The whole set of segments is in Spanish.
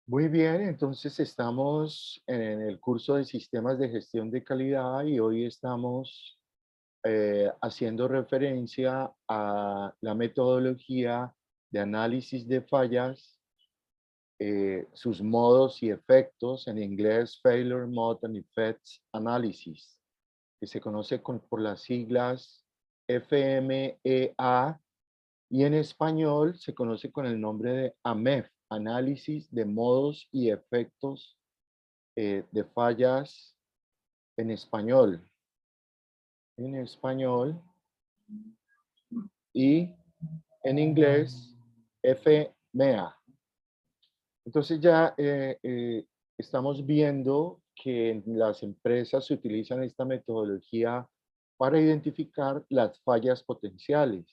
Muy bien, entonces estamos en el curso de sistemas de gestión de calidad y hoy estamos haciendo referencia a la metodología de análisis de fallas, sus modos y efectos, en inglés Failure Mode and Effects Analysis, que se conoce por las siglas FMEA y en español se conoce con el nombre de AMEF, Análisis de Modos y Efectos de fallas en español. En español y en inglés FMEA. Entonces ya estamos viendo que en las empresas se utilizan esta metodología para identificar las fallas potenciales.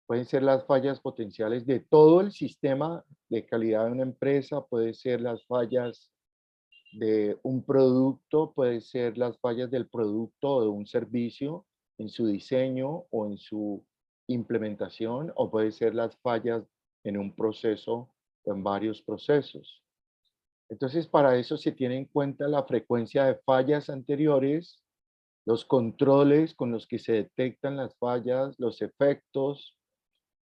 Pueden ser las fallas potenciales de todo el sistema de calidad de una empresa, puede ser las fallas de un producto, puede ser las fallas del producto o de un servicio en su diseño o en su implementación, o puede ser las fallas en un proceso o en varios procesos. Entonces, para eso se tiene en cuenta la frecuencia de fallas anteriores, los controles con los que se detectan las fallas, los efectos,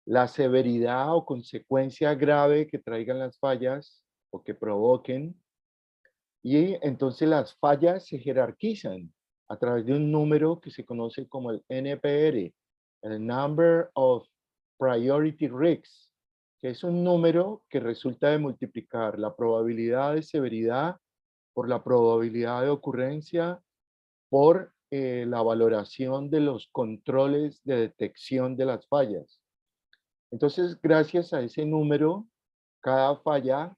la severidad o consecuencia grave que traigan las fallas o que provoquen. Y entonces las fallas se jerarquizan a través de un número que se conoce como el NPR, el Number of Priority Risks, que es un número que resulta de multiplicar la probabilidad de severidad por la probabilidad de ocurrencia por la valoración de los controles de detección de las fallas. Entonces, gracias a ese número, cada falla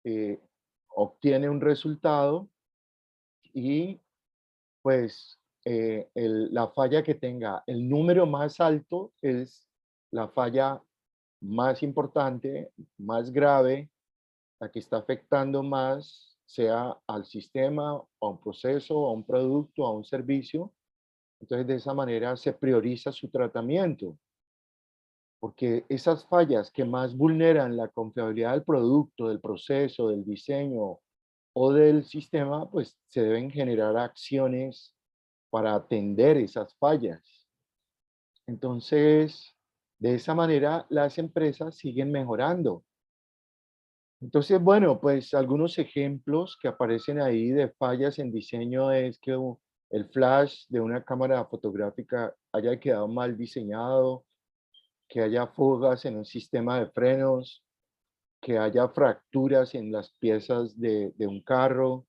eh, obtiene un resultado y pues la falla que tenga el número más alto es la falla más importante, más grave, la que está afectando más, sea al sistema, a un proceso, a un producto, a un servicio. Entonces, de esa manera se prioriza su tratamiento, porque esas fallas que más vulneran la confiabilidad del producto, del proceso, del diseño o del sistema, pues se deben generar acciones para atender esas fallas. Entonces, de esa manera las empresas siguen mejorando. Entonces, bueno, pues algunos ejemplos que aparecen ahí de fallas en diseño es que el flash de una cámara fotográfica haya quedado mal diseñado, que haya fugas en un sistema de frenos, que haya fracturas en las piezas de un carro.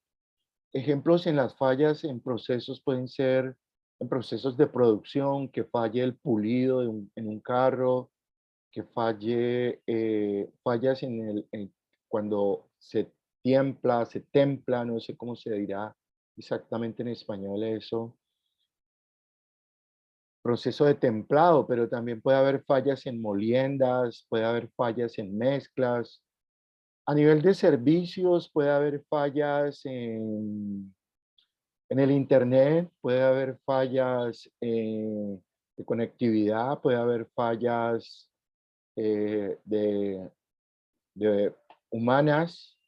Ejemplos en las fallas en procesos pueden ser en procesos de producción, que falle el pulido en un carro, que falle fallas cuando se templa, no sé cómo se dirá exactamente en español eso, proceso de templado, pero también puede haber fallas en moliendas, puede haber fallas en mezclas. A nivel de servicios puede haber fallas en el internet, puede haber fallas de conectividad, puede haber fallas de humanas,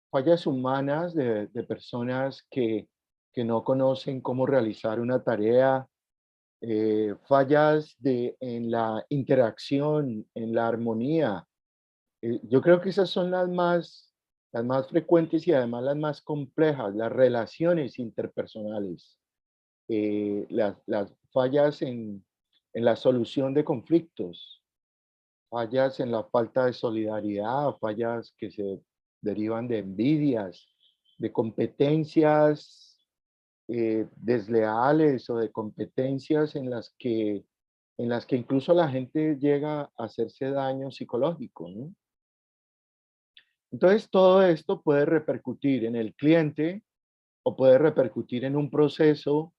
fallas humanas de personas que no conocen cómo realizar una tarea, fallas en la interacción, en la armonía. Yo creo que esas son las más frecuentes y además las más complejas, las relaciones interpersonales, las fallas en la solución de conflictos, fallas en la falta de solidaridad, fallas que se derivan de envidias, de competencias desleales o de competencias en las que incluso la gente llega a hacerse daño psicológico, ¿no? Entonces, todo esto puede repercutir en el cliente o puede repercutir en un proceso,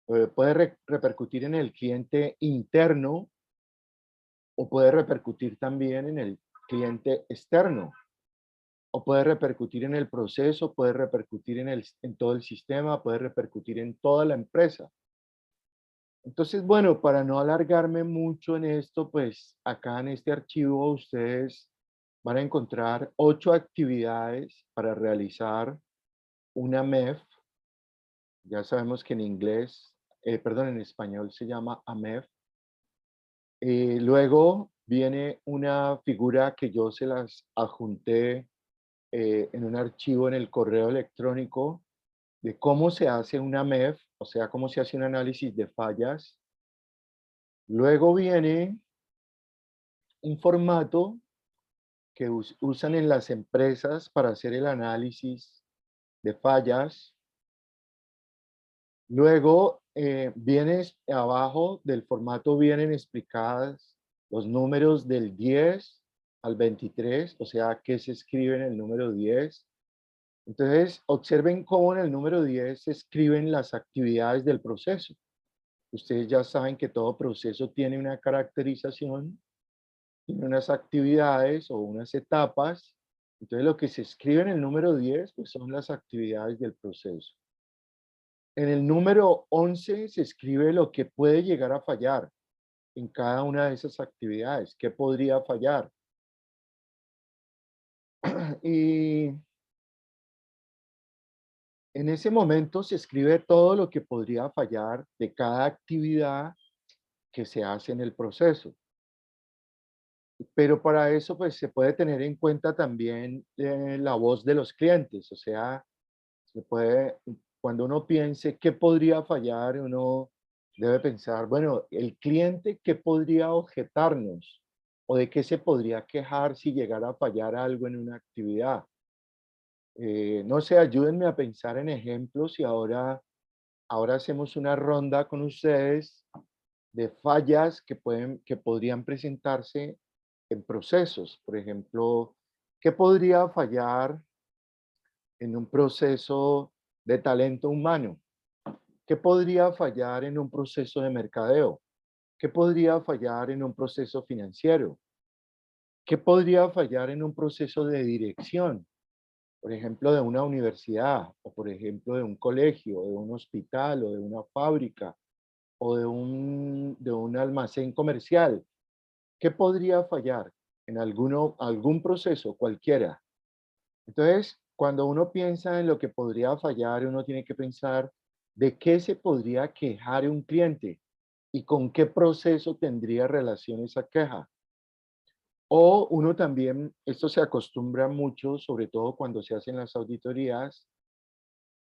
puede repercutir en el cliente interno o puede repercutir también en el cliente externo o puede repercutir en el proceso, puede repercutir en todo el sistema, puede repercutir en toda la empresa. Entonces, bueno, para no alargarme mucho en esto, pues acá en este archivo ustedes van a encontrar 8 actividades para realizar una MEF. Ya sabemos que en inglés, perdón, en español se llama AMEF. Luego viene una figura que yo se las adjunté en un archivo en el correo electrónico de cómo se hace una MEF, o sea, cómo se hace un análisis de fallas. Luego viene un formato que usan en las empresas para hacer el análisis de fallas. Luego, abajo del formato vienen explicadas los números del 10 al 23, o sea, qué se escribe en el número 10. Entonces, observen cómo en el número 10 se escriben las actividades del proceso. Ustedes ya saben que todo proceso tiene una caracterización, tiene unas actividades o unas etapas. Entonces, lo que se escribe en el número 10 pues, son las actividades del proceso. En el número 11 se escribe lo que puede llegar a fallar en cada una de esas actividades. ¿Qué podría fallar? Y en ese momento se escribe todo lo que podría fallar de cada actividad que se hace en el proceso. Pero para eso, pues, se puede tener en cuenta también la voz de los clientes. O sea, se puede, cuando uno piense qué podría fallar, uno debe pensar, bueno, el cliente, ¿qué podría objetarnos? ¿O de qué se podría quejar si llegara a fallar algo en una actividad? No sé, ayúdenme a pensar en ejemplos y ahora hacemos una ronda con ustedes de fallas que podrían presentarse en procesos. Por ejemplo, ¿qué podría fallar en un proceso de talento humano? ¿Qué podría fallar en un proceso de mercadeo? ¿Qué podría fallar en un proceso financiero? ¿Qué podría fallar en un proceso de dirección? Por ejemplo, de una universidad, o por ejemplo, de un colegio, de un hospital, o de una fábrica, o de un almacén comercial. ¿Qué podría fallar en algún proceso, cualquiera? Entonces, cuando uno piensa en lo que podría fallar, uno tiene que pensar de qué se podría quejar un cliente y con qué proceso tendría relación esa queja. O uno también, esto se acostumbra mucho, sobre todo cuando se hacen las auditorías.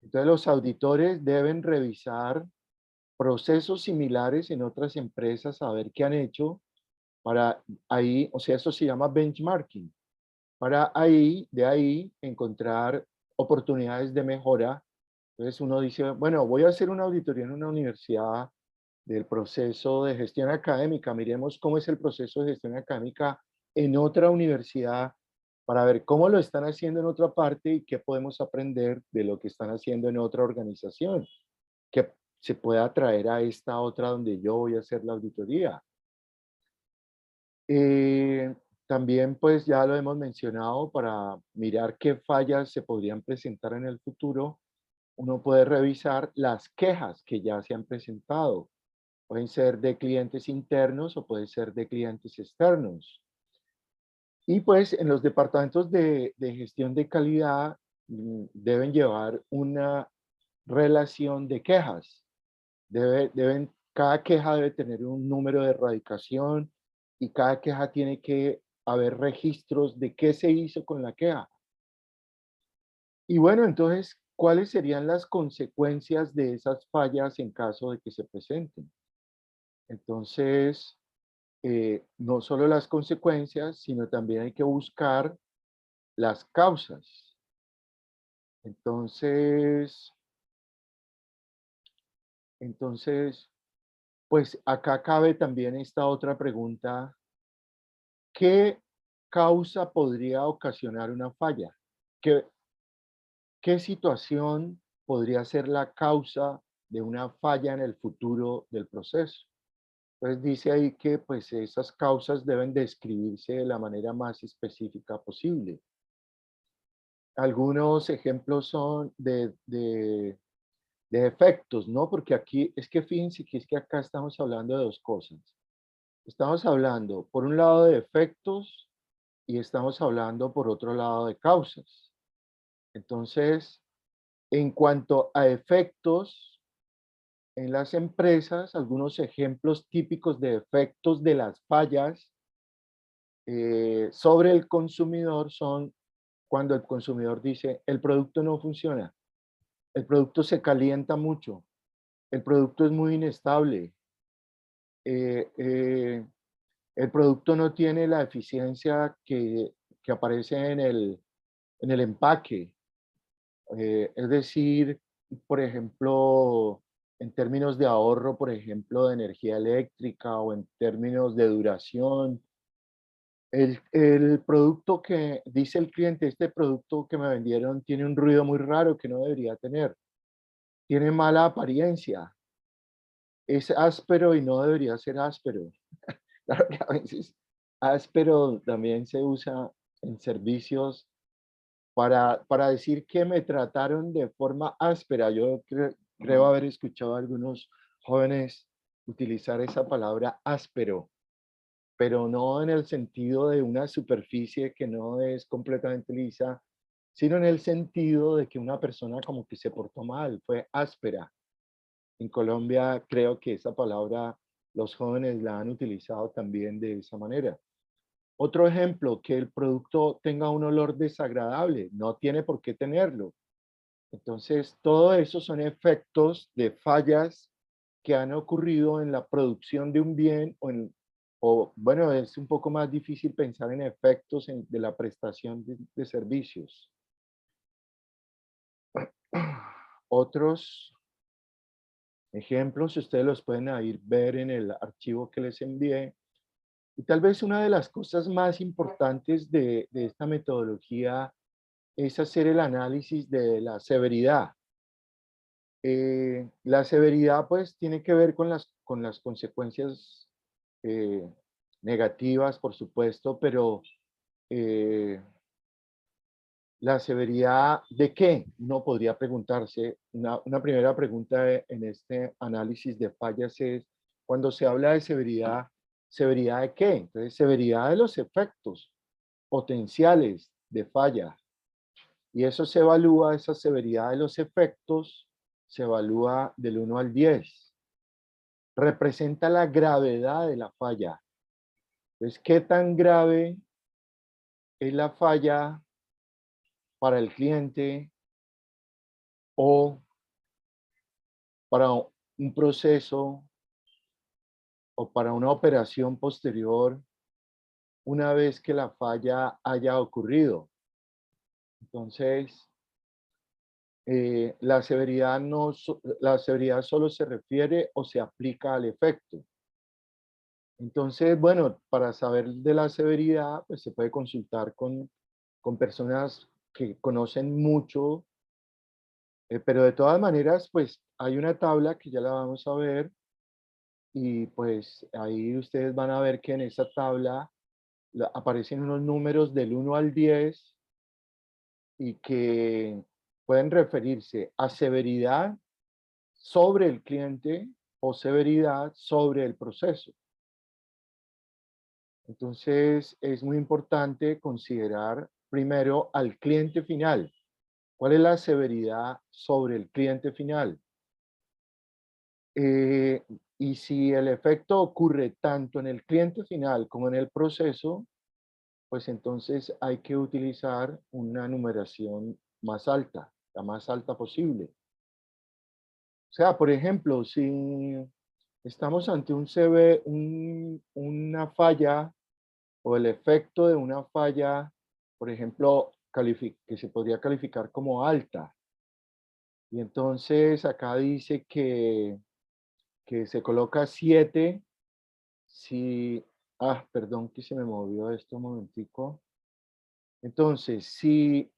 Entonces, los auditores deben revisar procesos similares en otras empresas, a ver qué han hecho para ahí, o sea, eso se llama benchmarking, para ahí, de ahí, encontrar oportunidades de mejora. Entonces uno dice, bueno, voy a hacer una auditoría en una universidad del proceso de gestión académica. Miremos cómo es el proceso de gestión académica en otra universidad para ver cómo lo están haciendo en otra parte y qué podemos aprender de lo que están haciendo en otra organización, que se pueda traer a esta otra donde yo voy a hacer la auditoría. Eh, También, pues ya lo hemos mencionado, para mirar qué fallas se podrían presentar en el futuro, uno puede revisar las quejas que ya se han presentado. Pueden ser de clientes internos o pueden ser de clientes externos. Y pues en los departamentos de gestión de calidad deben llevar una relación de quejas. Cada queja debe tener un número de erradicación y cada queja tiene que haber registros de qué se hizo con la queja. Y bueno, entonces, ¿cuáles serían las consecuencias de esas fallas en caso de que se presenten? Entonces, no solo las consecuencias, sino también hay que buscar las causas. Entonces, entonces, pues acá cabe también esta otra pregunta. ¿Qué causa podría ocasionar una falla? ¿Qué, qué situación podría ser la causa de una falla en el futuro del proceso? Entonces dice ahí que pues esas causas deben describirse de la manera más específica posible. Algunos ejemplos son de efectos, ¿no? Porque aquí es que fíjense que es que acá estamos hablando de dos cosas. Estamos hablando, por un lado, de efectos y estamos hablando por otro lado de causas. Entonces, en cuanto a efectos en las empresas, algunos ejemplos típicos de efectos de las fallas sobre el consumidor son cuando el consumidor dice, el producto no funciona, el producto se calienta mucho, el producto es muy inestable, eh, eh, el producto no tiene la eficiencia que aparece en el empaque. Es decir, por ejemplo, en términos de ahorro, por ejemplo, de energía eléctrica o en términos de duración. El producto que dice el cliente, este producto que me vendieron tiene un ruido muy raro que no debería tener, tiene mala apariencia, es áspero y no debería ser áspero. Claro que a veces áspero también se usa en servicios para decir que me trataron de forma áspera. Yo creo haber escuchado a algunos jóvenes utilizar esa palabra áspero, pero no en el sentido de una superficie que no es completamente lisa, sino en el sentido de que una persona como que se portó mal, fue áspera. En Colombia creo que esa palabra los jóvenes la han utilizado también de esa manera. Otro ejemplo, que el producto tenga un olor desagradable, no tiene por qué tenerlo. Entonces, todo eso son efectos de fallas que han ocurrido en la producción de un bien o bueno, es un poco más difícil pensar en efectos de la prestación de servicios. Otros ejemplos, ustedes los pueden ahí ver en el archivo que les envié. Y tal vez una de las cosas más importantes de esta metodología es hacer el análisis de la severidad. La severidad, pues, tiene que ver con las consecuencias eh, negativas, por supuesto, pero eh, la severidad de qué, uno podría preguntarse. Una primera pregunta en este análisis de fallas es, cuando se habla de severidad, ¿severidad de qué? Entonces, severidad de los efectos potenciales de falla. Y eso se evalúa, esa severidad de los efectos, se evalúa del 1 al 10. Representa la gravedad de la falla. Entonces, ¿qué tan grave es la falla para el cliente o para un proceso o para una operación posterior una vez que la falla haya ocurrido? Entonces, la severidad, la severidad solo se refiere o se aplica al efecto. Entonces, bueno, para saber de la severidad, pues se puede consultar con personas que conocen mucho, pero de todas maneras, pues hay una tabla que ya la vamos a ver y pues ahí ustedes van a ver que en esa tabla aparecen unos números del 1 al 10 y que pueden referirse a severidad sobre el cliente o severidad sobre el proceso. Entonces, es muy importante considerar primero al cliente final. ¿Cuál es la severidad sobre el cliente final? Eh, y si el efecto ocurre tanto en el cliente final como en el proceso, pues entonces hay que utilizar una numeración más alta, la más alta posible. O sea, por ejemplo, si estamos ante una falla o el efecto de una falla, por ejemplo, que se podría calificar como alta. Y entonces acá dice que se coloca 7 si, perdón que se me movió esto un momentico. Entonces, si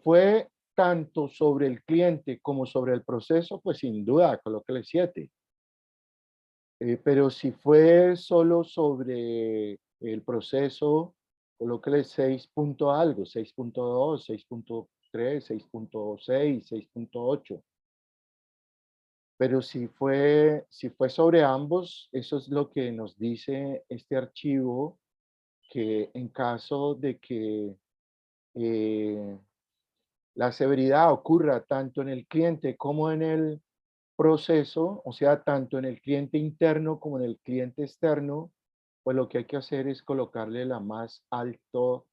fue tanto sobre el cliente como sobre el proceso, pues sin duda, colóquele 7. Pero si fue solo sobre el proceso, colóquele 6 punto algo, 6.2, 6.3, 6.6, 6.8. Pero si fue sobre ambos, eso es lo que nos dice este archivo, que en caso de que eh, la severidad ocurra tanto en el cliente como en el proceso, o sea, tanto en el cliente interno como en el cliente externo, pues lo que hay que hacer es colocarle el más alto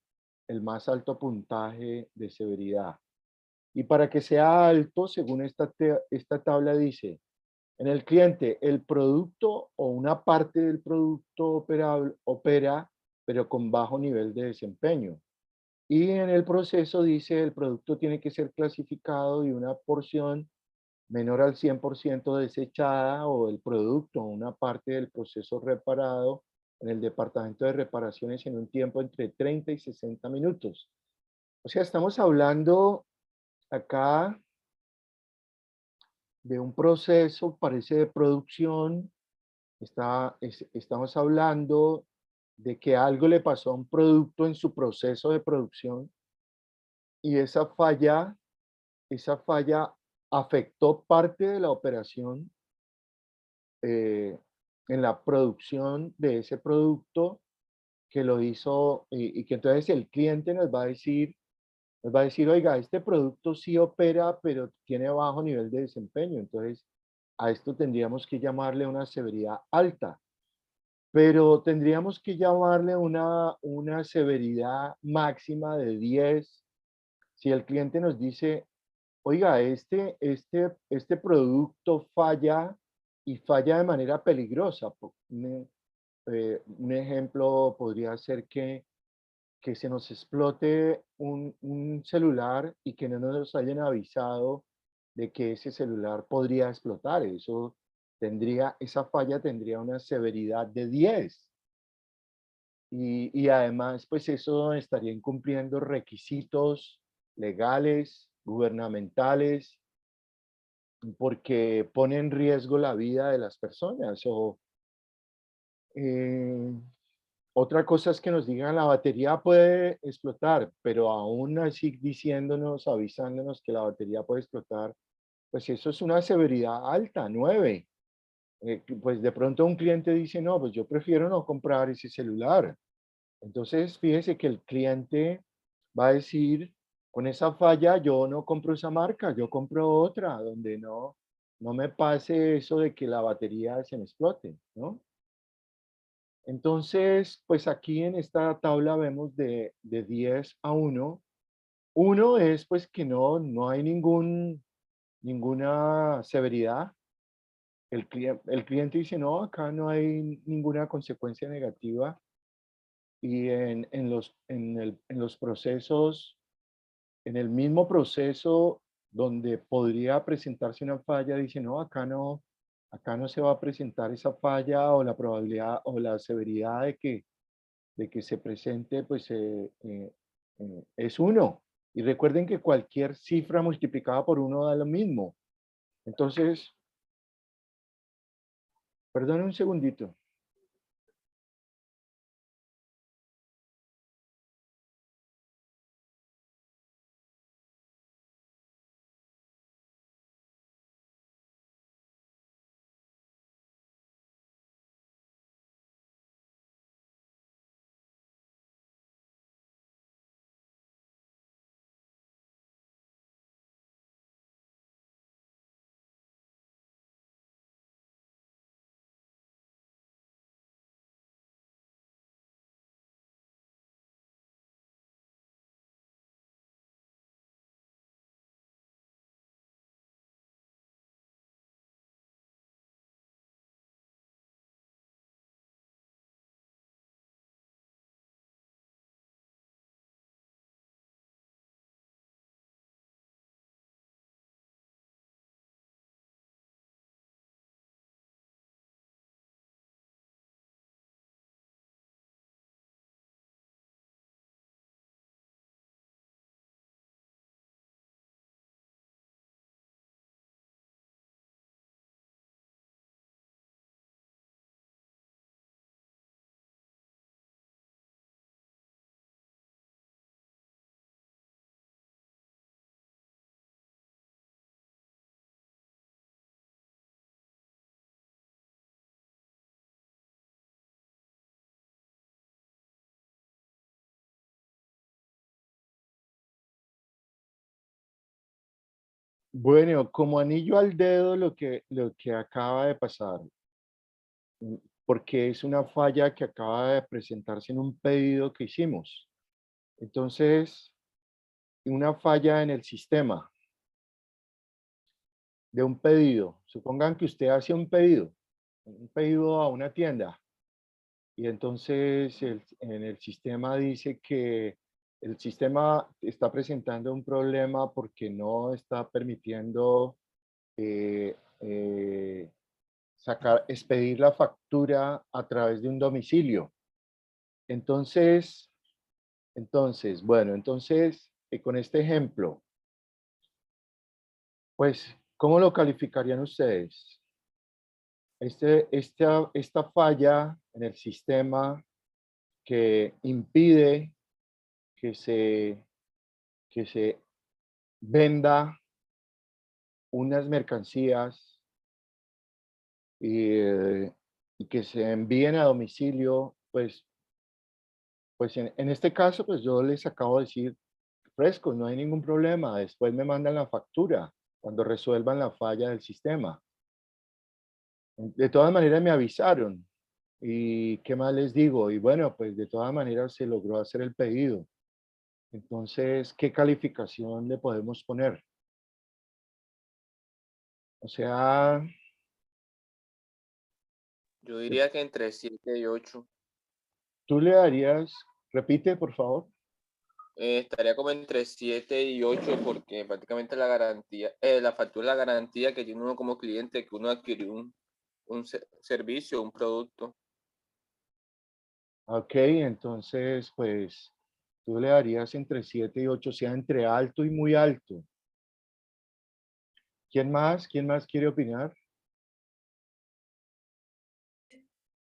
puntaje de severidad. Y para que sea alto, según esta tabla dice, en el cliente, el producto o una parte del producto opera, pero con bajo nivel de desempeño. Y en el proceso dice, el producto tiene que ser clasificado y una porción menor al 100% desechada o el producto o una parte del proceso reparado en el departamento de reparaciones en un tiempo entre 30 y 60 minutos. O sea, estamos hablando acá de un proceso, parece de producción, estamos hablando de que algo le pasó a un producto en su proceso de producción y esa falla afectó parte de la operación eh, en la producción de ese producto que lo hizo y que entonces el cliente nos va a decir, oiga, este producto sí opera, pero tiene bajo nivel de desempeño. Entonces, a esto tendríamos que llamarle una severidad alta, pero tendríamos que llamarle una severidad máxima de 10 si el cliente nos dice, oiga, este producto falla y falla de manera peligrosa. Un ejemplo podría ser que se nos explote un celular y que no nos hayan avisado de que ese celular podría explotar. Esa falla tendría una severidad de 10. Y además, pues eso estaría incumpliendo requisitos legales, gubernamentales, porque pone en riesgo la vida de las personas. Eh, Otra cosa es que nos digan la batería puede explotar, pero aún así diciéndonos, avisándonos que la batería puede explotar, pues eso es una severidad alta, 9. Pues de pronto un cliente dice, no, pues yo prefiero no comprar ese celular. Entonces, fíjese que el cliente va a decir, con esa falla yo no compro esa marca, yo compro otra, donde no me pase eso de que la batería se me explote, ¿no? Entonces, pues aquí en esta tabla vemos de 10 a 1. Uno es pues que no hay ninguna severidad. El cliente dice, no, acá no hay ninguna consecuencia negativa. Y en los procesos, en el mismo proceso donde podría presentarse una falla, dice, no, acá no se va a presentar esa falla o la probabilidad o la severidad de que se presente, pues es uno. Y recuerden que cualquier cifra multiplicada por uno da lo mismo. Entonces, perdón un segundito. Bueno, como anillo al dedo lo que acaba de pasar, porque es una falla que acaba de presentarse en un pedido que hicimos. Entonces, una falla en el sistema de un pedido. Supongan que usted hace un pedido a una tienda, y entonces en el sistema dice que el sistema está presentando un problema porque no está permitiendo eh, eh, expedir la factura a través de un domicilio. Entonces, con este ejemplo, pues, ¿cómo lo calificarían ustedes? Esta falla en el sistema que impide que que se venda unas mercancías y, y que se envíen a domicilio, pues en este caso, pues yo les acabo de decir frescos, no hay ningún problema. Después me mandan la factura cuando resuelvan la falla del sistema. De todas maneras me avisaron. ¿Y qué más les digo? Y bueno, pues de todas maneras se logró hacer el pedido. Entonces, ¿qué calificación le podemos poner? O sea, Yo eh, diría que entre 7 y 8. tú le darías, repite por favor. Estaría como entre 7 y 8 porque prácticamente la garantía, la factura es la garantía que tiene uno como cliente que uno adquirió un servicio, un producto. Ok, entonces pues tú le darías entre 7 y 8, o sea, entre alto y muy alto. ¿Quién más? ¿Quién más quiere opinar?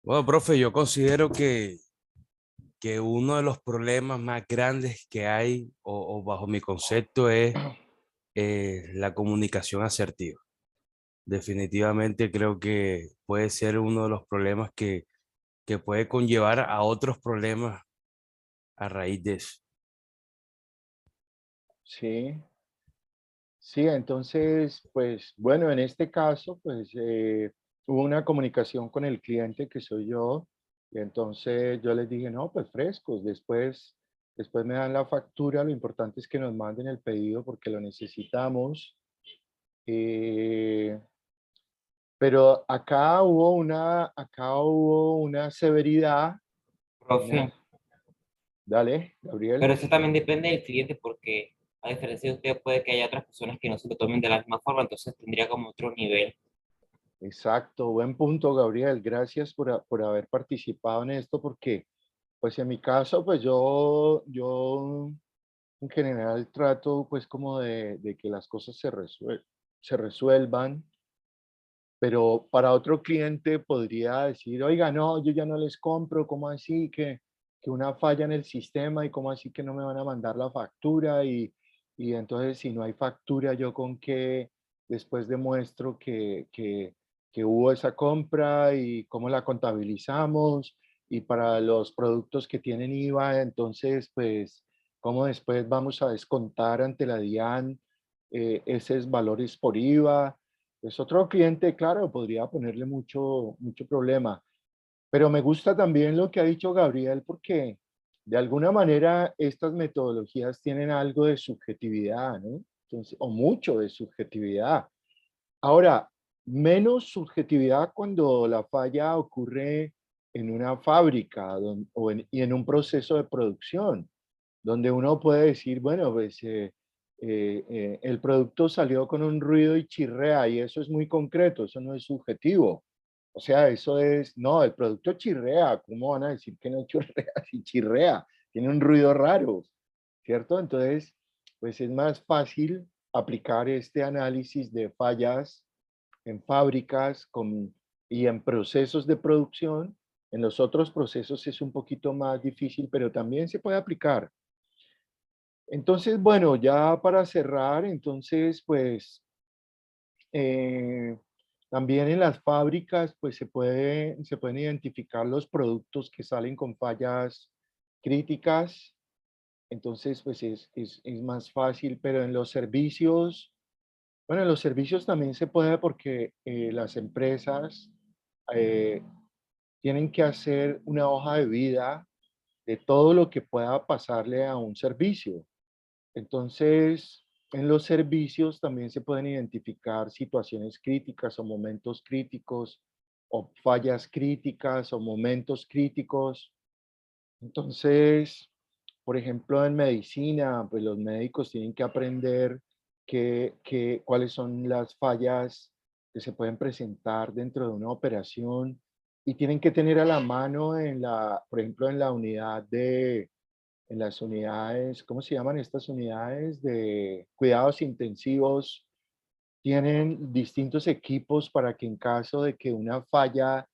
Bueno, profe, yo considero que uno de los problemas más grandes que hay, o bajo mi concepto, es la comunicación asertiva. Definitivamente creo que puede ser uno de los problemas que puede conllevar a otros problemas a raíz de eso. Sí, sí, entonces, pues bueno, en este caso, pues hubo una comunicación con el cliente que soy yo, y entonces yo les dije, no, pues frescos, después me dan la factura, lo importante es que nos manden el pedido porque lo necesitamos. eh, pero acá hubo una severidad, Profe, una, dale, Gabriel. pero eso también depende del cliente porque a diferencia de usted puede que haya otras personas que no se lo tomen de la misma forma, entonces tendría como otro nivel. Exacto, buen punto, Gabriel. Gracias por haber participado en esto, porque, pues en mi caso, pues yo en general trato, pues como de que las cosas se resuelvan, pero para otro cliente podría decir, oiga, no, yo ya no les compro, ¿cómo así que una falla en el sistema y cómo así que no me van a mandar la factura? Y entonces si no hay factura, ¿yo con qué después demuestro que hubo esa compra y cómo la contabilizamos? Y para los productos que tienen IVA, entonces, pues, ¿cómo después vamos a descontar ante la DIAN esos valores por IVA? Es otro cliente, claro, podría ponerle mucho problema, pero me gusta también lo que ha dicho Gabriel porque de alguna manera estas metodologías tienen algo de subjetividad, ¿no? Entonces, o mucho de subjetividad. Ahora, menos subjetividad cuando la falla ocurre en una fábrica y en un proceso de producción, donde uno puede decir, bueno, pues el producto salió con un ruido y chirrea, y eso es muy concreto, eso no es subjetivo. O sea, eso es, no, el producto chirrea, ¿cómo van a decir que no chirrea si chirrea? Tiene un ruido raro, ¿cierto? Entonces, pues es más fácil aplicar este análisis de fallas en fábricas y en procesos de producción. En los otros procesos es un poquito más difícil, pero también se puede aplicar. Entonces, bueno, ya para cerrar, entonces, pues eh, también en las fábricas, pues se pueden identificar los productos que salen con fallas críticas. Entonces, pues es más fácil, pero en los servicios Bueno, los servicios también se puede porque las empresas eh, tienen que hacer una hoja de vida de todo lo que pueda pasarle a un servicio. Entonces, en los servicios también se pueden identificar situaciones críticas o momentos críticos o fallas críticas o momentos críticos. Entonces, por ejemplo, en medicina, pues los médicos tienen que aprender cuáles son las fallas que se pueden presentar dentro de una operación y tienen que tener a la mano por ejemplo, en las unidades, ¿cómo se llaman estas unidades de cuidados intensivos? Tienen distintos equipos para que en caso de que una falla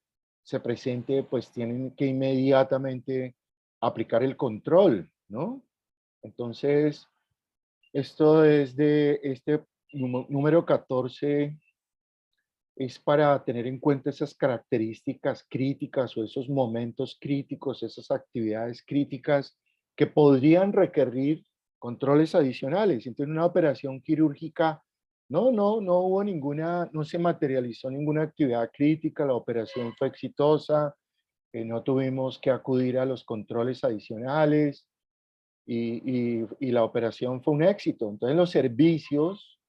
se presente, pues tienen que inmediatamente aplicar el control, ¿no? Entonces, esto es de este número 14, es para tener en cuenta esas características críticas o esos momentos críticos, esas actividades críticas que podrían requerir controles adicionales. Entonces, en una operación quirúrgica, no hubo ninguna, no se materializó ninguna actividad crítica, la operación fue exitosa, no tuvimos que acudir a los controles adicionales y la operación fue un éxito. Entonces, los servicios,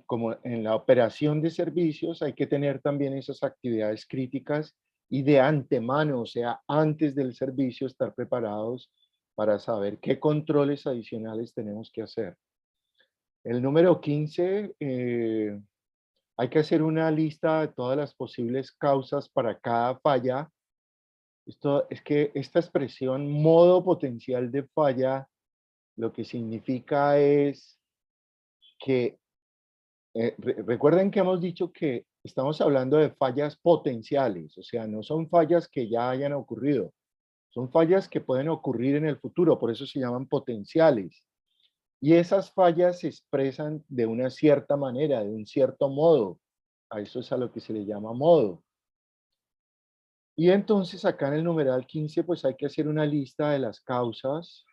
como en la operación de servicios, hay que tener también esas actividades críticas y de antemano, o sea, antes del servicio, estar preparados para saber qué controles adicionales tenemos que hacer. El número 15, hay que hacer una lista de todas las posibles causas para cada falla. Esto es que esta expresión modo potencial de falla, lo que significa es que recuerden que hemos dicho que estamos hablando de fallas potenciales, o sea, no son fallas que ya hayan ocurrido, son fallas que pueden ocurrir en el futuro, por eso se llaman potenciales. Y esas fallas se expresan de una cierta manera, de un cierto modo. A eso es a lo que se le llama modo. Y entonces acá en el numeral 15, pues hay que hacer una lista de las causas.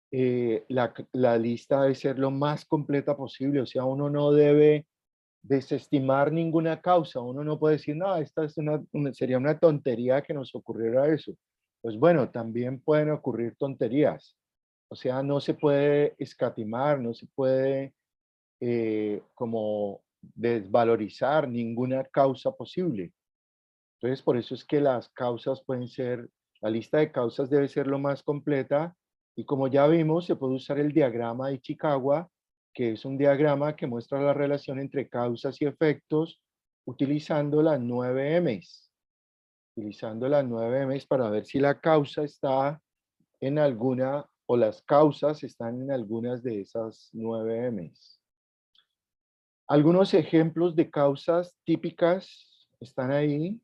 La lista debe ser lo más completa posible, o sea, uno no debe desestimar ninguna causa. Uno no puede decir, no, esta es sería una tontería que nos ocurriera eso. Pues bueno, también pueden ocurrir tonterías. O sea, no se puede escatimar, no se puede como desvalorizar ninguna causa posible. Entonces, por eso es que las causas pueden ser, la lista de causas debe ser lo más completa y como ya vimos, se puede usar el diagrama de Ichikawa, que es un diagrama que muestra la relación entre causas y efectos utilizando las 9 M's. Utilizando las 9 M's para ver si la causa está en alguna o las causas están en algunas de esas 9 M's. Algunos ejemplos de causas típicas están ahí.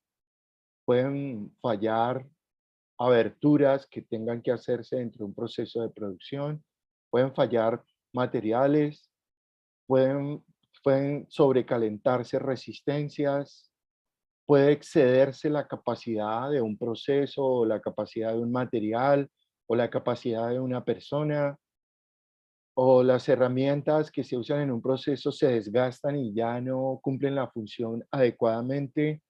Pueden fallar aberturas que tengan que hacerse dentro de un proceso de producción, pueden fallar materiales, pueden sobrecalentarse resistencias, puede excederse la capacidad de un proceso o la capacidad de un material o la capacidad de una persona, o las herramientas que se usan en un proceso se desgastan y ya no cumplen la función adecuadamente.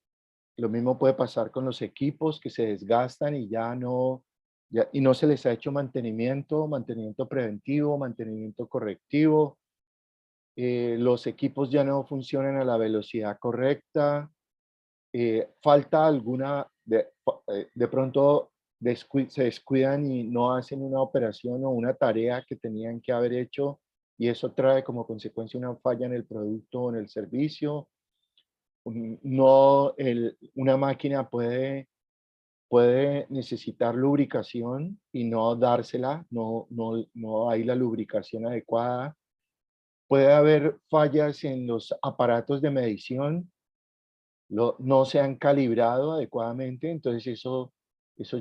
Lo mismo puede pasar con los equipos que se desgastan y y no se les ha hecho mantenimiento preventivo, mantenimiento correctivo. Los equipos ya no funcionan a la velocidad correcta. Falta alguna, de pronto se descuidan y no hacen una operación o una tarea que tenían que haber hecho y eso trae como consecuencia una falla en el producto o en el servicio. Una máquina puede necesitar lubricación y no dársela, no hay la lubricación adecuada. Puede haber fallas en los aparatos de medición, no se han calibrado adecuadamente, entonces eso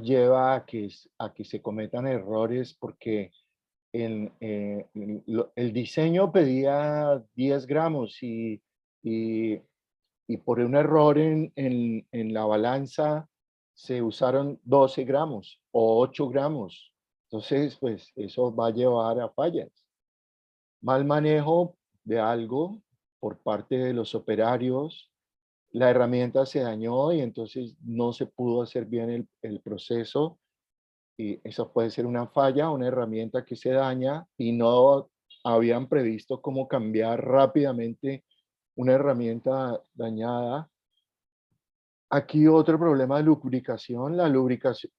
lleva a que se cometan errores porque el diseño pedía 10 gramos y y por un error en la balanza se usaron 12 gramos o 8 gramos. Entonces, pues eso va a llevar a fallas. mal manejo de algo por parte de los operarios, la herramienta se dañó y entonces no se pudo hacer bien el proceso, y eso puede ser una falla, una herramienta que se daña y no habían previsto cómo cambiar rápidamente una herramienta dañada. Aquí otro problema de lubricación, la lubricación,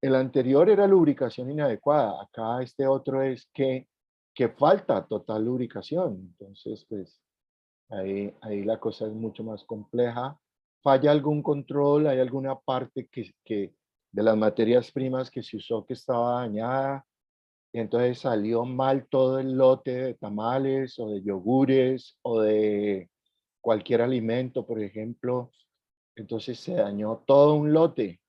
el anterior era lubricación inadecuada, acá este otro es que falta total lubricación, entonces pues ahí la cosa es mucho más compleja. Falla algún control, hay alguna parte que de las materias primas que se usó que estaba dañada, y entonces salió mal todo el lote de tamales o de yogures o de cualquier alimento, por ejemplo. Entonces se dañó todo un lote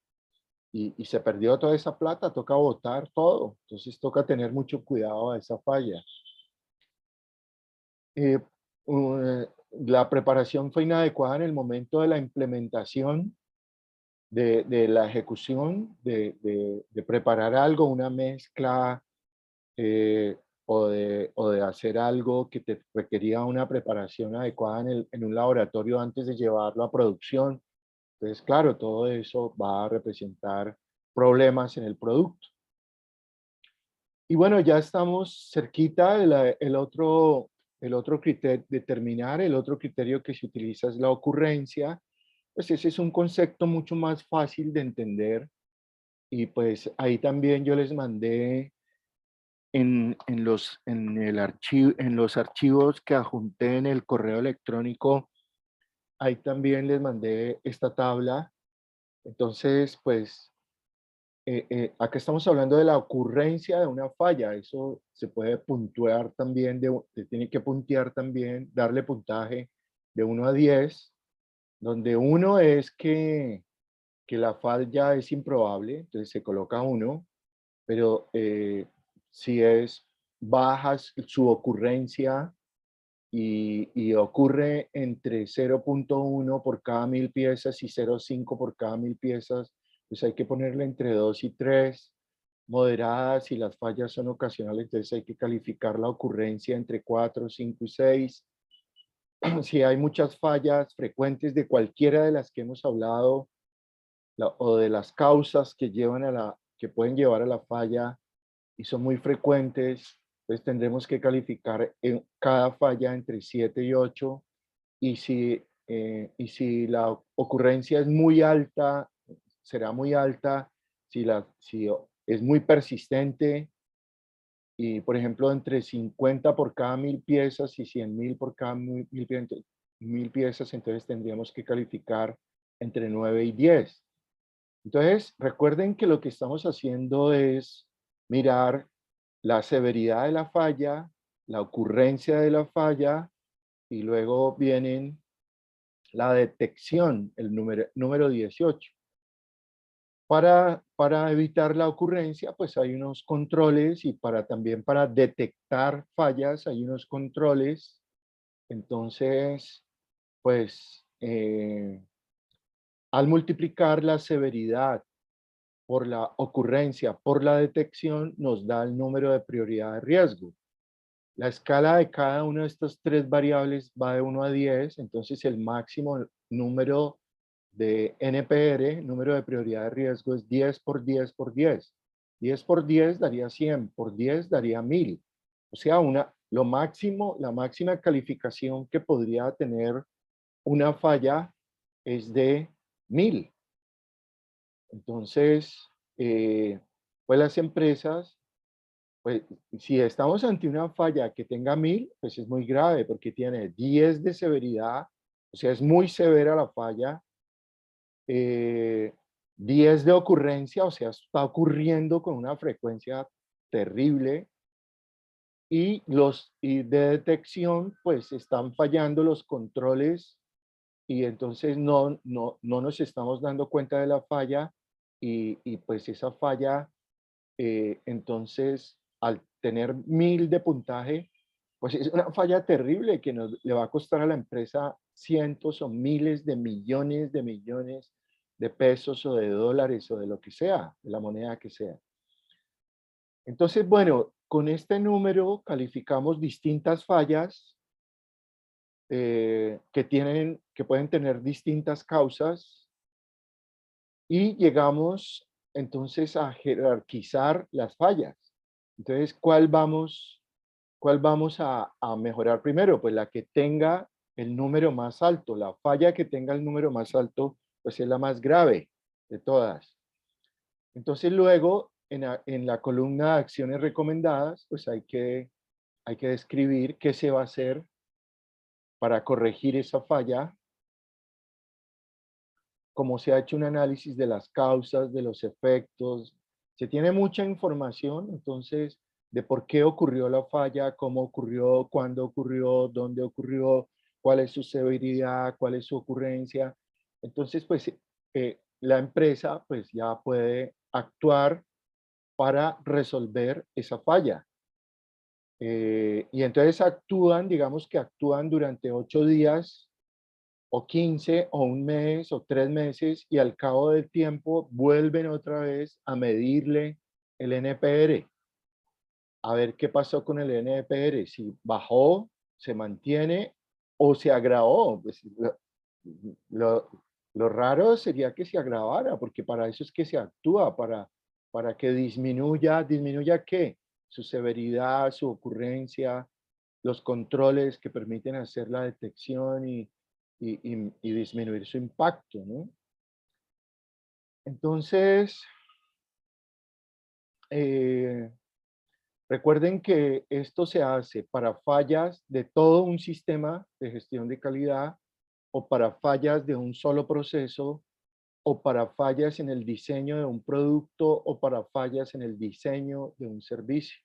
y se perdió toda esa plata, toca botar todo. Entonces toca tener mucho cuidado a esa falla. Eh, la preparación fue inadecuada en el momento de la implementación, de la ejecución, de preparar algo, una mezcla, eh, o de hacer algo que te requería una preparación adecuada en un laboratorio antes de llevarlo a producción. Entonces, claro, todo eso va a representar problemas en el producto. Y bueno, ya estamos cerquita de el otro criterio, determinar el otro criterio que se utiliza es la ocurrencia. Pues ese es un concepto mucho más fácil de entender, y pues ahí también yo les mandé en los archivos que adjunté en el correo electrónico, ahí también les mandé esta tabla. Entonces, pues acá estamos hablando de la ocurrencia de una falla. Eso se puede puntuar también, se tiene que puntear también, darle puntaje de 1 a 10, donde 1 es que la falla es improbable, entonces se coloca 1, pero si es baja su ocurrencia y ocurre entre 0.1 por cada 1000 piezas y 0.5 por cada 1000 piezas, pues hay que ponerle entre 2 y 3. Moderadas, y las fallas son ocasionales, entonces hay que calificar la ocurrencia entre 4, 5 y 6. Si hay muchas fallas frecuentes de cualquiera de las que hemos hablado, o de las causas que que pueden llevar a la falla y son muy frecuentes, pues tendremos que calificar en cada falla entre 7 y 8. Y si la ocurrencia es muy alta, será muy alta. Si es muy persistente, y por ejemplo entre 50 por cada 1000 piezas y 100.000 por cada 1000 piezas, entonces tendríamos que calificar entre 9 y 10. Entonces, recuerden que lo que estamos haciendo es mirar la severidad de la falla, la ocurrencia de la falla, y luego vienen la detección, el número 18. Para evitar la ocurrencia, pues hay unos controles, y también para detectar fallas hay unos controles. Entonces, pues al multiplicar la severidad por la ocurrencia, por la detección, nos da el número de prioridad de riesgo. La escala de cada una de estas 3 variables va de 1 a 10, entonces el máximo número de NPR, número de prioridad de riesgo, es 10 por 10 por 10. 10 por 10 daría 100, por 10 daría 1000. O sea, lo máximo, la máxima calificación que podría tener una falla es de 1000. Entonces, pues las empresas, pues si estamos ante una falla que tenga 1000, pues es muy grave porque tiene 10 de severidad, o sea, es muy severa la falla. 10 de ocurrencia, o sea, está ocurriendo con una frecuencia terrible. Y de detección, pues están fallando los controles, y entonces no nos estamos dando cuenta de la falla, y pues esa falla, entonces al tener 1000 de puntaje, pues es una falla terrible que le va a costar a la empresa cientos o miles de millones de pesos o de dólares o de lo que sea, de la moneda que sea. Entonces, bueno, con este número calificamos distintas fallas que pueden tener distintas causas y llegamos entonces a jerarquizar las fallas. Entonces, ¿cuál vamos a mejorar primero? Pues la que tenga el número más alto. La falla que tenga el número más alto, pues es la más grave de todas. Entonces luego, en la columna de acciones recomendadas, pues hay que describir qué se va a hacer para corregir esa falla, cómo se ha hecho un análisis de las causas, de los efectos. Se tiene mucha información, entonces, de por qué ocurrió la falla, cómo ocurrió, cuándo ocurrió, dónde ocurrió, cuál es su severidad, cuál es su ocurrencia. Entonces, pues, la empresa pues ya puede actuar para resolver esa falla. Y entonces actúan, digamos que actúan durante 8 días o 15 o un mes o 3 meses y al cabo del tiempo vuelven otra vez a medirle el NPR, a ver qué pasó con el NPR, si bajó, se mantiene o se agravó. Pues, lo, lo raro sería que se agravara, porque para eso es que se actúa, para que ¿disminuya qué? Su severidad, su ocurrencia, los controles que permiten hacer la detección y disminuir su impacto, ¿no? Entonces, recuerden que esto se hace para fallas de todo un sistema de gestión de calidad o para fallas de un solo proceso o para fallas en el diseño de un producto o para fallas en el diseño de un servicio.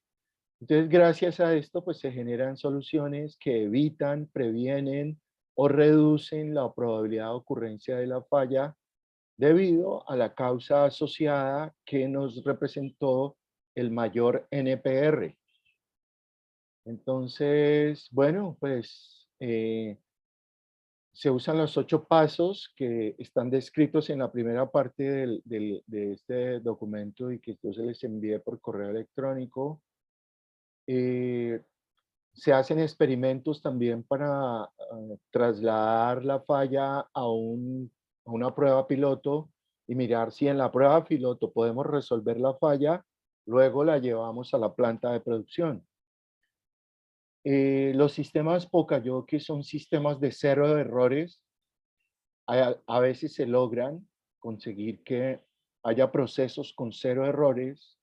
Entonces, gracias a esto, pues se generan soluciones que evitan, previenen o reducen la probabilidad de ocurrencia de la falla debido a la causa asociada que nos representó el mayor NPR. Entonces, bueno, pues se usan los 8 pasos que están descritos en la primera parte de este documento y que yo se les envié por correo electrónico. Se hacen experimentos también para trasladar la falla a una prueba piloto y mirar si en la prueba piloto podemos resolver la falla, luego la llevamos a la planta de producción. Los sistemas Poka-Yoke son sistemas de cero errores. A veces se logran conseguir que haya procesos con cero errores.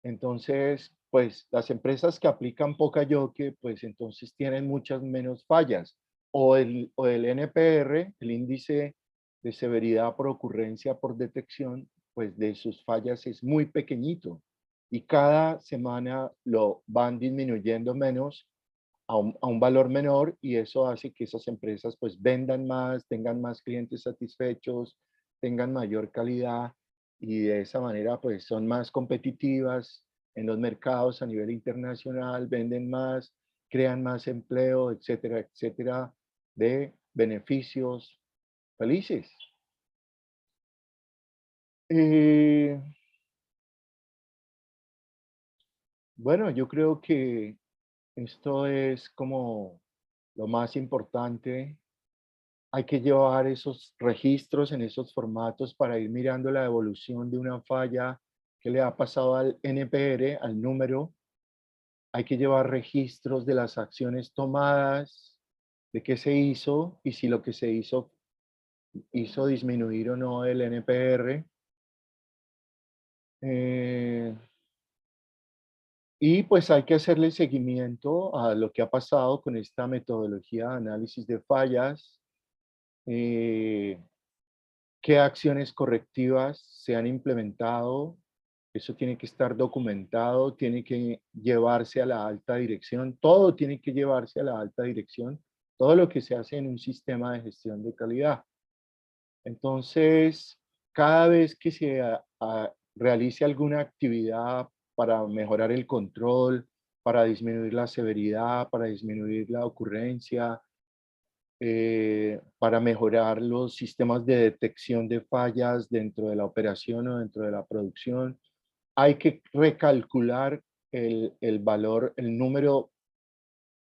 Entonces, pues las empresas que aplican Poka-Yoke, pues entonces tienen muchas menos fallas. O el NPR, el índice de severidad por ocurrencia por detección, pues de sus fallas es muy pequeñito. Y cada semana lo van disminuyendo menos a un valor menor y eso hace que esas empresas pues vendan más, tengan más clientes satisfechos, tengan mayor calidad y de esa manera pues son más competitivas en los mercados a nivel internacional, venden más, crean más empleo, etcétera, etcétera, de beneficios felices. Bueno, yo creo que esto es como lo más importante. Hay que llevar esos registros en esos formatos para ir mirando la evolución de una falla que le ha pasado al NPR, al número. Hay que llevar registros de las acciones tomadas, de qué se hizo y si lo que se hizo disminuir o no el NPR. Y pues hay que hacerle seguimiento a lo que ha pasado con esta metodología de análisis de fallas, qué acciones correctivas se han implementado. Eso tiene que estar documentado, tiene que llevarse a la alta dirección, todo tiene que llevarse a la alta dirección, todo lo que se hace en un sistema de gestión de calidad. Entonces, cada vez que se realice alguna actividad para mejorar el control, para disminuir la severidad, para disminuir la ocurrencia, para mejorar los sistemas de detección de fallas dentro de la operación o dentro de la producción, hay que recalcular el valor, el número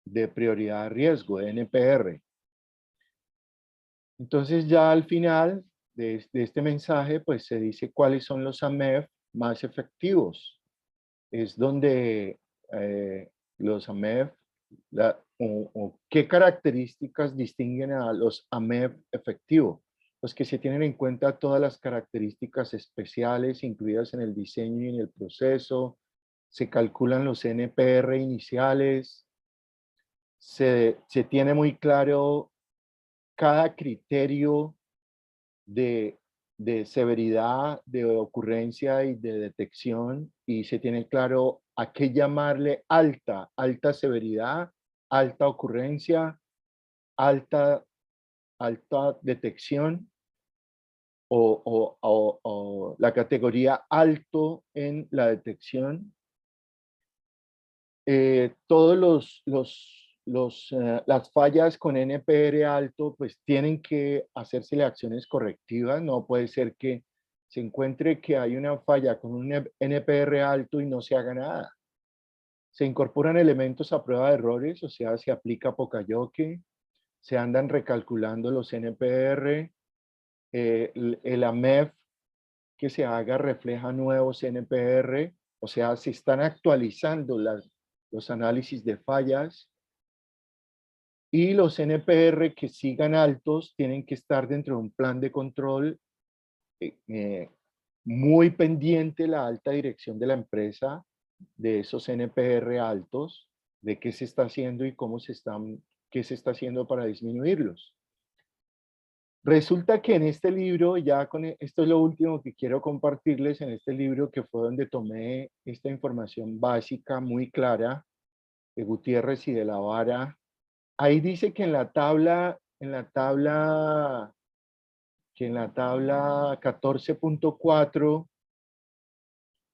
de prioridad de riesgo, de NPR. Entonces ya al final de este mensaje, pues se dice cuáles son los AMEF más efectivos. Es donde los AMEF, o qué características distinguen a los AMEF efectivos. Pues que se tienen en cuenta todas las características especiales incluidas en el diseño y en el proceso, se calculan los NPR iniciales, se tiene muy claro cada criterio de severidad, de ocurrencia y de detección, y se tiene claro a qué llamarle alta severidad, alta ocurrencia, alta detección, o la categoría alto en la detección. Todos las fallas con NPR alto pues tienen que hacérsele acciones correctivas. No puede ser que se encuentre que hay una falla con un NPR alto y no se haga nada. Se incorporan elementos a prueba de errores, o sea, se aplica Poca-Yoke, se andan recalculando los NPR, el AMEF que se haga refleja nuevos NPR, o sea, se están actualizando los análisis de fallas, y los NPR que sigan altos tienen que estar dentro de un plan de control muy pendiente la alta dirección de la empresa de esos NPR altos, de qué se está haciendo y qué se está haciendo para disminuirlos. Resulta que en este libro, esto es lo último que quiero compartirles, en este libro que fue donde tomé esta información básica muy clara de Gutiérrez y de la Vara. Ahí dice que en la tabla 14.4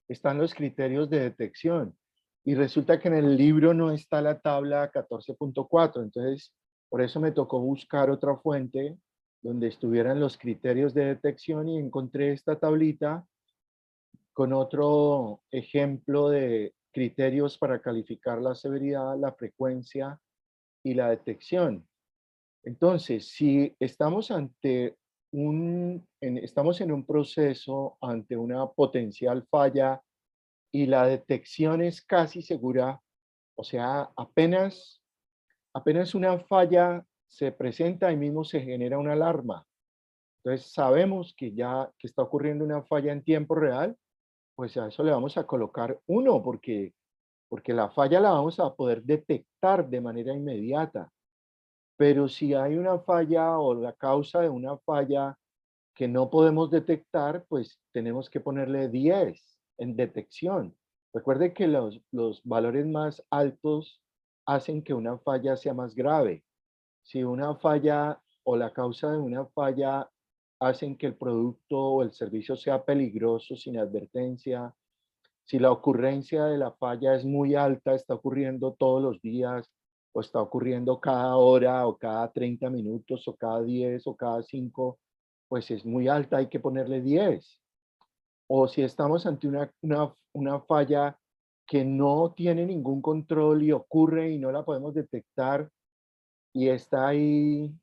están los criterios de detección. Y resulta que en el libro no está la tabla 14.4. Entonces, por eso me tocó buscar otra fuente donde estuvieran los criterios de detección, y encontré esta tablita con otro ejemplo de criterios para calificar la severidad, la frecuencia y la detección. Entonces, si estamos estamos en un proceso ante una potencial falla y la detección es casi segura, o sea, apenas una falla se presenta, ahí mismo se genera una alarma. Entonces sabemos que está ocurriendo una falla en tiempo real, pues a eso le vamos a colocar 1, porque la falla la vamos a poder detectar de manera inmediata. Pero si hay una falla o la causa de una falla que no podemos detectar, pues tenemos que ponerle 10 en detección. Recuerde que los valores más altos hacen que una falla sea más grave. Si una falla o la causa de una falla hacen que el producto o el servicio sea peligroso sin advertencia, si la ocurrencia de la falla es muy alta, está ocurriendo todos los días, o está ocurriendo cada hora, o cada 30 minutos, o cada 10, o cada 5, pues es muy alta, hay que ponerle 10. O si estamos ante una falla que no tiene ningún control y ocurre y no la podemos detectar, y está ahí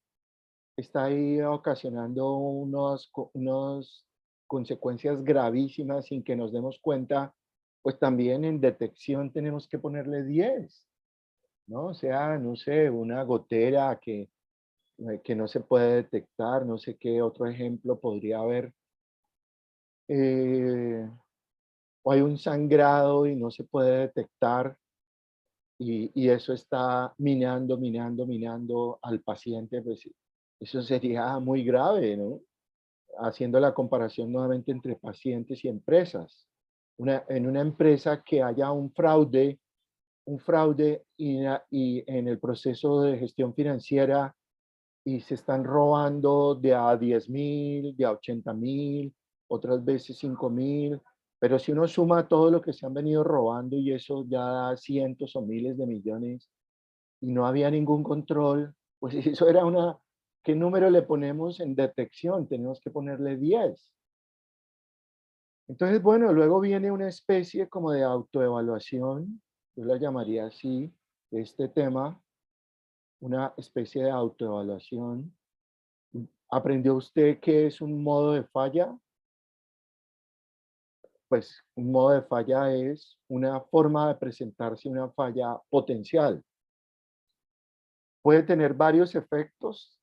ocasionando unas consecuencias gravísimas sin que nos demos cuenta, pues también en detección tenemos que ponerle 10, ¿no? O sea, no sé, una gotera que no se puede detectar, no sé qué otro ejemplo podría haber. O hay un sangrado y no se puede detectar, y eso está minando al paciente, pues eso sería muy grave, ¿no? Haciendo la comparación nuevamente entre pacientes y empresas. En una empresa que haya un fraude y en el proceso de gestión financiera, y se están robando de a 10.000, de a 80.000, otras veces 5.000, pero si uno suma todo lo que se han venido robando y eso ya da cientos o miles de millones y no había ningún control, pues eso era ¿qué número le ponemos en detección? Tenemos que ponerle 10. Entonces, bueno, luego viene una especie como de autoevaluación yo la llamaría así, este tema, una especie de autoevaluación. ¿Aprendió usted qué es un modo de falla? Pues un modo de falla es una forma de presentarse una falla potencial. ¿Puede tener varios efectos?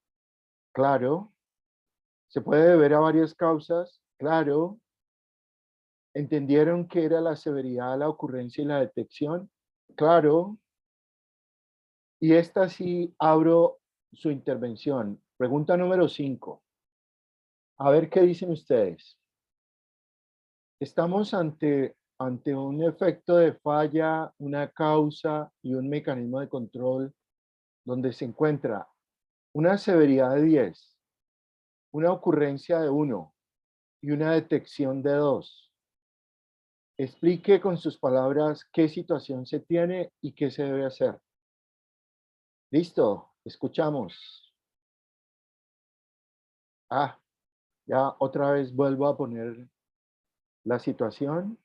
Claro. ¿Se puede deber a varias causas? Claro. ¿Entendieron qué era la severidad, la ocurrencia y la detección? Claro. Y esta sí abro su intervención. Pregunta número 5. A ver qué dicen ustedes. Estamos ante un efecto de falla, una causa y un mecanismo de control donde se encuentra una severidad de 10, una ocurrencia de 1 y una detección de 2. Explique con sus palabras qué situación se tiene y qué se debe hacer. ¿Listo? Escuchamos. Ya otra vez vuelvo a poner la situación.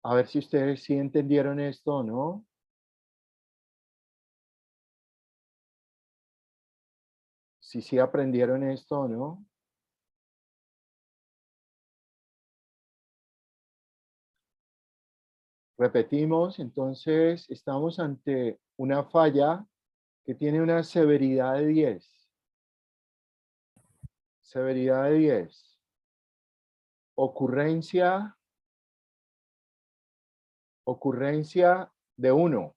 A ver si ustedes sí entendieron esto o no. Si sí aprendieron esto o no. Repetimos, entonces estamos ante una falla que tiene una severidad de 10. Severidad de 10. Ocurrencia de 1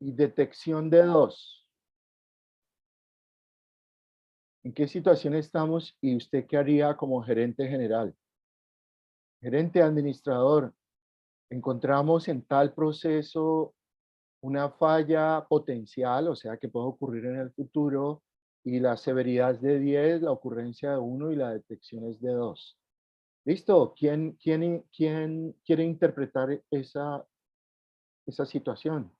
y detección de 2. ¿En qué situación estamos y usted qué haría como gerente general? Gerente administrador, encontramos en tal proceso una falla potencial, o sea, que puede ocurrir en el futuro, y la severidad es de 10, la ocurrencia de 1 y la detección es de 2. ¿Listo? ¿Quién quiere interpretar esa situación?